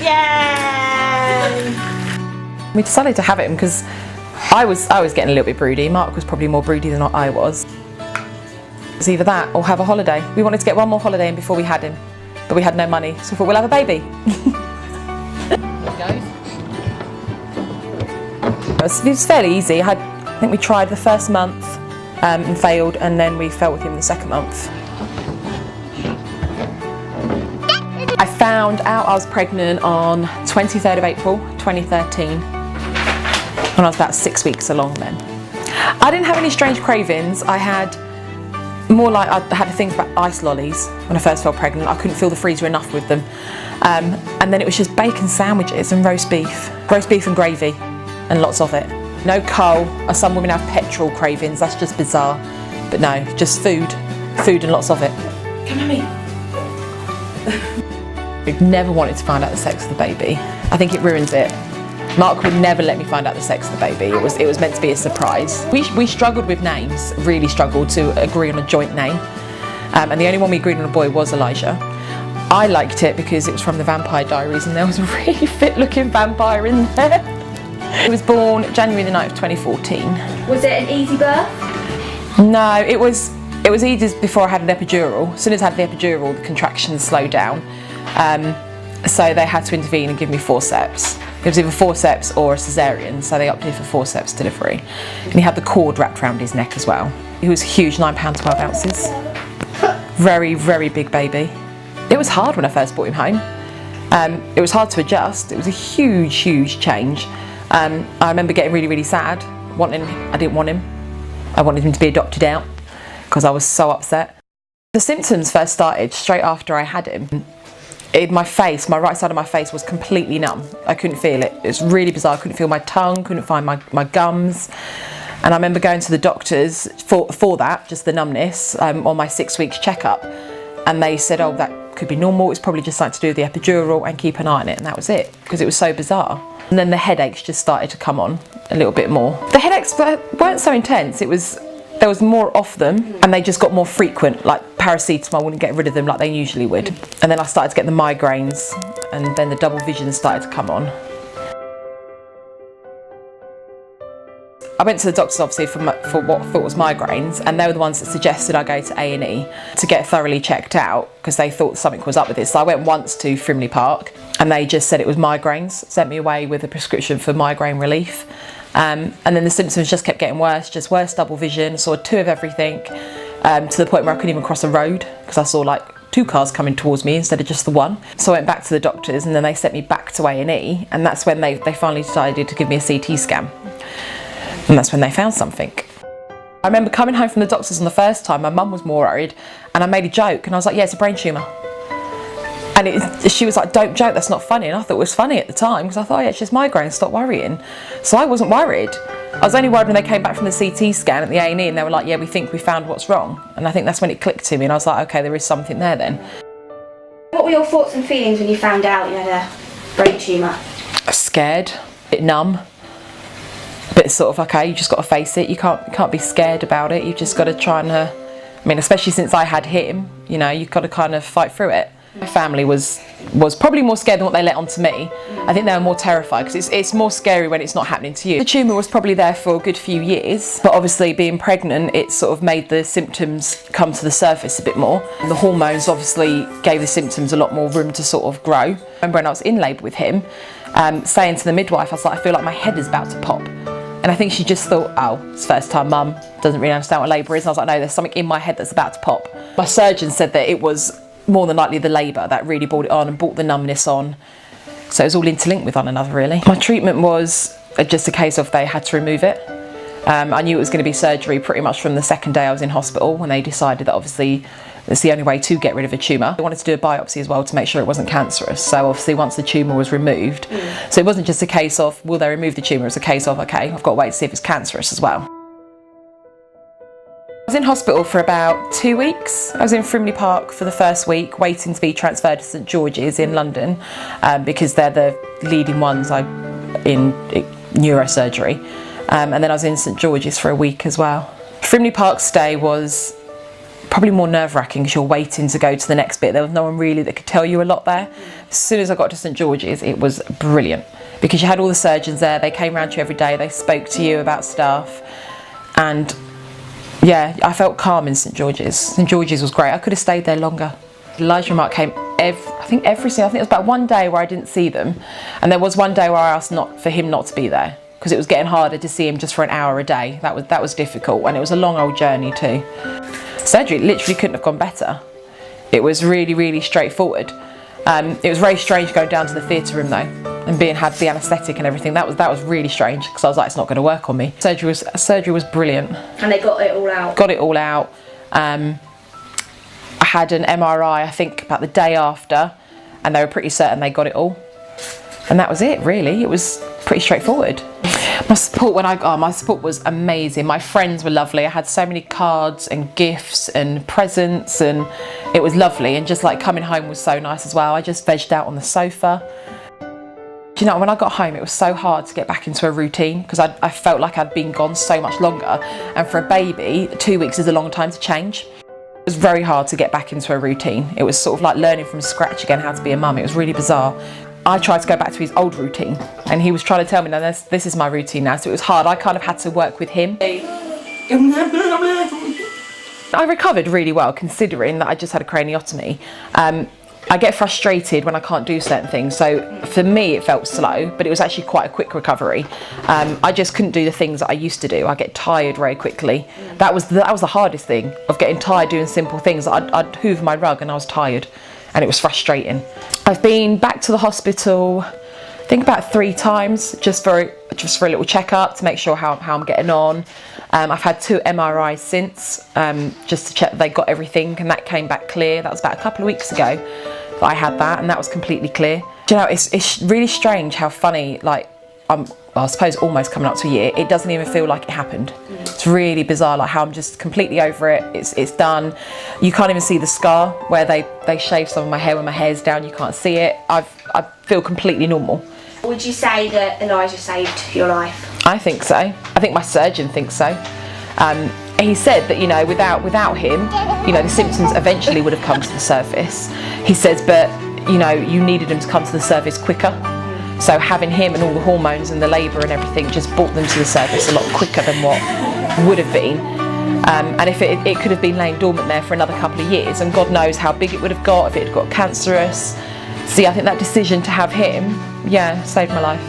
Yay! We decided to have him because I was getting a little bit broody. Mark was probably more broody than I was. It was either that or have a holiday. We wanted to get one more holiday in before we had him, but we had no money, so we thought we'll have a baby. It was fairly easy. I think we tried the first month and failed, and then we fell with him the second month. I found out I was pregnant on 23rd of April 2013 when I was about 6 weeks along then. I didn't have any strange cravings. I had more like I had a thing about ice lollies when I first fell pregnant. I couldn't fill the freezer enough with them. And then it was just bacon sandwiches and roast beef and gravy and lots of it. No coal. Some women have petrol cravings, that's just bizarre. But no, just food and lots of it. Come at me. I never wanted to find out the sex of the baby. I think it ruins it. Mark would never let me find out the sex of the baby. It was meant to be a surprise. We struggled with names, really struggled to agree on a joint name. And the only one we agreed on a boy was Elijah. I liked it because it was from the Vampire Diaries and there was a really fit looking vampire in there. He was born January the 9th of 2014. Was it an easy birth? No, it was easy before I had an epidural. As soon as I had the epidural, the contractions slowed down. So they had to intervene and give me forceps. It was either forceps or a cesarean, so they opted for forceps delivery. And he had the cord wrapped around his neck as well. He was huge, 9 pounds 12 ounces. Very, very big baby. It was hard when I first brought him home. It was hard to adjust. It was a huge, huge change. I remember getting really, really sad. I didn't want him. I wanted him to be adopted out because I was so upset. The symptoms first started straight after I had him. My right side of my face was completely numb. I couldn't feel it. It was really bizarre. I couldn't feel my tongue, couldn't find my gums. And I remember going to the doctors for that, just the numbness, on my 6 weeks checkup. And they said, oh, that could be normal. It's probably just something to do with the epidural and keep an eye on it. And that was it, because it was so bizarre. And then the headaches just started to come on a little bit more. The headaches weren't so intense. There was more of them and they just got more frequent, like paracetamol wouldn't get rid of them like they usually would. And then I started to get the migraines and then the double vision started to come on. I went to the doctors obviously for what I thought was migraines, and they were the ones that suggested I go to A&E to get thoroughly checked out because they thought something was up with it. So I went once to Frimley Park and they just said it was migraines, sent me away with a prescription for migraine relief. And then the symptoms just kept getting worse, just worse double vision, saw 2 of everything, to the point where I couldn't even cross a road because I saw like 2 cars coming towards me instead of just the one. So I went back to the doctors and then they sent me back to A&E, and that's when they finally decided to give me a CT scan. And that's when they found something. I remember coming home from the doctors on the first time, my mum was more worried, and I made a joke and I was like, yeah, it's a brain tumour. And she was like, don't joke, that's not funny. And I thought it was funny at the time because I thought, yeah, it's just migraine, stop worrying. So I wasn't worried. I was only worried when they came back from the CT scan at the A&E and they were like, yeah, we think we found what's wrong. And I think that's when it clicked to me and I was like, okay, there is something there then. What were your thoughts and feelings when you found out you had a brain tumour? I was scared, a bit numb. But sort of, okay, you just got to face it. You can't be scared about it. You've just got to try and, I mean, especially since I had him, you know, you've got to kind of fight through it. My family was probably more scared than what they let on to me. I think they were more terrified because it's more scary when it's not happening to you. The tumour was probably there for a good few years, but obviously being pregnant, it sort of made the symptoms come to the surface a bit more. And the hormones obviously gave the symptoms a lot more room to sort of grow. I remember when I was in labour with him, saying to the midwife, I was like, I feel like my head is about to pop. And I think she just thought, oh, it's first time mum, doesn't really understand what labour is. And I was like, no, there's something in my head that's about to pop. My surgeon said that it was more than likely the labour that really brought it on and brought the numbness on. So it was all interlinked with one another really. My treatment was just a case of they had to remove it. I knew it was going to be surgery pretty much from the second day I was in hospital when they decided that obviously it's the only way to get rid of a tumour. They wanted to do a biopsy as well to make sure it wasn't cancerous. So obviously once the tumour was removed, so it wasn't just a case of will they remove the tumour, it was a case of okay, I've got to wait to see if it's cancerous as well. I was in hospital for about 2 weeks. I was in Frimley Park for the first week, waiting to be transferred to St George's in London because they're the leading ones in neurosurgery. And then I was in St George's for a week as well. Frimley Park's stay was probably more nerve-wracking because you're waiting to go to the next bit. There was no one really that could tell you a lot there. As soon as I got to St George's, it was brilliant because you had all the surgeons there. They came around to you every day. They spoke to you about stuff, and yeah, I felt calm in St George's. St George's was great. I could have stayed there longer. Elijah and Mark came I think it was about one day where I didn't see them, and there was one day where I asked for him not to be there because it was getting harder to see him just for an hour a day. That was difficult, and it was a long old journey too. Surgery literally couldn't have gone better. It was really, really straightforward. It was very strange going down to the theatre room though, and had the anaesthetic and everything. That was really strange because I was like, it's not going to work on me. Surgery was brilliant. And they got it all out. Got it all out. I had an MRI, I think, about the day after, and they were pretty certain they got it all. And that was it, really. It was pretty straightforward. My support my support was amazing. My friends were lovely. I had so many cards and gifts and presents, and it was lovely. And just like coming home was so nice as well. I just vegged out on the sofa. Do you know, when I got home, it was so hard to get back into a routine because I felt like I'd been gone so much longer. And for a baby, 2 weeks is a long time to change. It was very hard to get back into a routine. It was sort of like learning from scratch again how to be a mum. It was really bizarre. I tried to go back to his old routine, and he was trying to tell me, no, this is my routine now. So it was hard. I kind of had to work with him. I recovered really well, considering that I just had a craniotomy. I get frustrated when I can't do certain things. So for me, it felt slow, but it was actually quite a quick recovery. I just couldn't do the things that I used to do. I get tired very quickly. That was the hardest thing, of getting tired doing simple things. I'd hoover my rug and I was tired, and it was frustrating. I've been back to the hospital, I think about 3 times, just for a little checkup to make sure how I'm getting on. I've had 2 MRIs since, just to check that they got everything, and that came back clear. That was about a couple of weeks ago that I had that, and that was completely clear. Do you know, it's really strange how funny, like, I suppose almost coming up to a year, it doesn't even feel like it happened. It's really bizarre, like how I'm just completely over it. It's done. You can't even see the scar where they shave some of my hair when my hair's down. You can't see it. I feel completely normal. Would you say that Elijah saved your life? I think so. I think my surgeon thinks so. He said that, you know, without him, you know, the symptoms eventually would have come to the surface. He says, but, you know, you needed them to come to the surface quicker. So having him and all the hormones and the labour and everything just brought them to the surface a lot quicker than what would have been. And if it could have been laying dormant there for another couple of years, and God knows how big it would have got, if it had got cancerous. See, I think that decision to have him, yeah, saved my life.